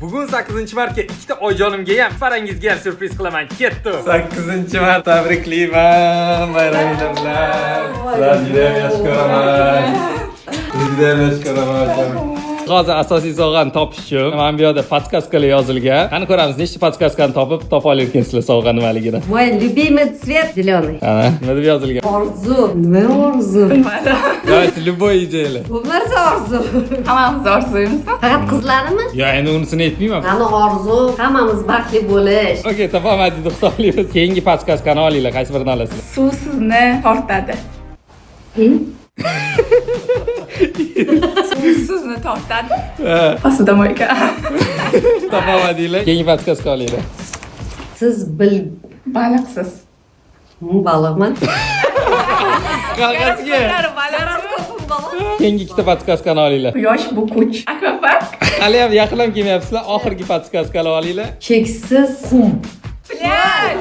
Bugun 8-martga ikkita oyijonimga ham farangizga ham surpriz qilaman. Ketdi. 8-mart tabriklayman. Bayramingiz bilan. Sizlarni juda ham yaxshi ko'raman. Juda ham yaxshi ko'raman. Hozir asosiy sovg'ani topish uchun mana bu yerda podkaskalar yozilgan. Qani ko'ramiz, nechta podkaskani topa olayotgansizlar sovg'a nimaligini. Мой любимый цвет зеленый. Ana, nima deb yozilgan? Orzu. Nima orzu? Давайте любой ideyalar. Bu narsa orzu. Hammamiz orzuyimizmi? Faqat qizlarimi? Ya endi unisini aytmayman. Qani orzu? Hammamiz baxtli bo'lish. Okey, topaman deb hisoblaymiz. Keyingi podkaskani olinglar, qaysi birini olasizlar? Suv sizni tortadi. Suv sizni tortadi. Посудомойка. Topaman deylar. Keyingi podkaska olinglar. Siz bil Baliqsiz. baliqman. Qog'ozga. Keyingi ikkita podkaskani olinglar. Quyosh bu kuch. Akvapark. Hali ham yaqinlam kelmayapsizlar. Oxirgi podkaskani olinglar. Cheksiz qum. Plyaj.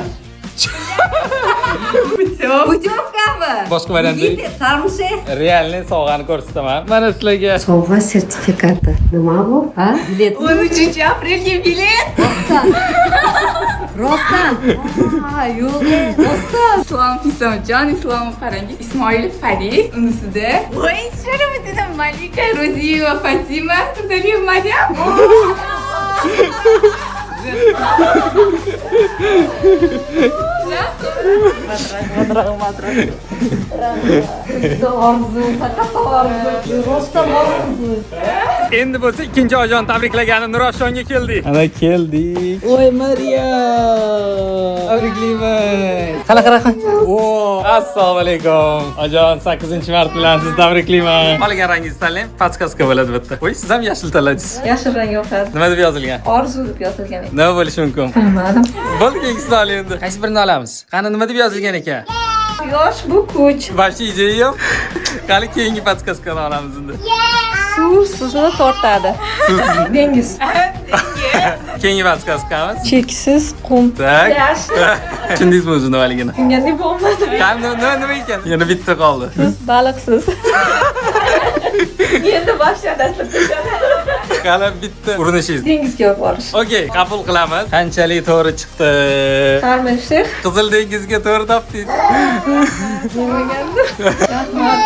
Putov. Putyovkami? Boshqa variant Yigit, tarmushek. realni sovg'ani ko'rsataman. Mana sizlarga. Sovg'a sertifikati. Nima bu? Ha? Bilet. 13 aprelga bilet. Rostdan. Ha, yo'q. Rostdan. Islom Pisomjon, Islom Farangiz, Ismoilov Faris, unisida. Voy, sharafida Malika Ro'ziyeva Fatima, Turdiyev Maryam. Orzu, faqat orzu. Rostdan orzu. Endi bo'lsa ikkinchi ojon tabriklagani Nurafshonga keldik. Ana keldik. Voy Maryam. Tabriklayman. Qanaqa? Oo, assalomu alaykum. Ojon 8-mart bilan sizni tabriklayman. Olgan rangingizni tanlang, podkaska bo'ladi bitta. Voy, siz ham yashil tanladingiz. Yashil rang yoqadi. Nima deb yozilgan? Orzu deb yozilgan ekan. Nima bo'lishi mumkin? Bilmadim. Bo'ldi, kengisini oling endi. Qaysi birini olamiz? Qani nima deb yozilgan ekan? Quyosh bu kuch. Вообще ideya yo'q. Qani keyingi podkaskani olamiz endi. Suv sizni tortadi. Dengiz. Keyingi podkaskamiz. Cheksiz qum. Tak. Yaxshi. Tushundingizmi o'zi nimaligini? Tushungandek bo'lmadi. Nima ekan? Yana bitta qoldi. Siz baliqsiz. Endi boshladasiz. Qani bitta urinishingiz. Dengizga olib borish. Okey, qabul qilamiz. Qanchalik to'g'ri chiqdi? Qarmashlik. Qizil dengizga to'g'ri topdingiz. Bo'lmagandir. Rahmat.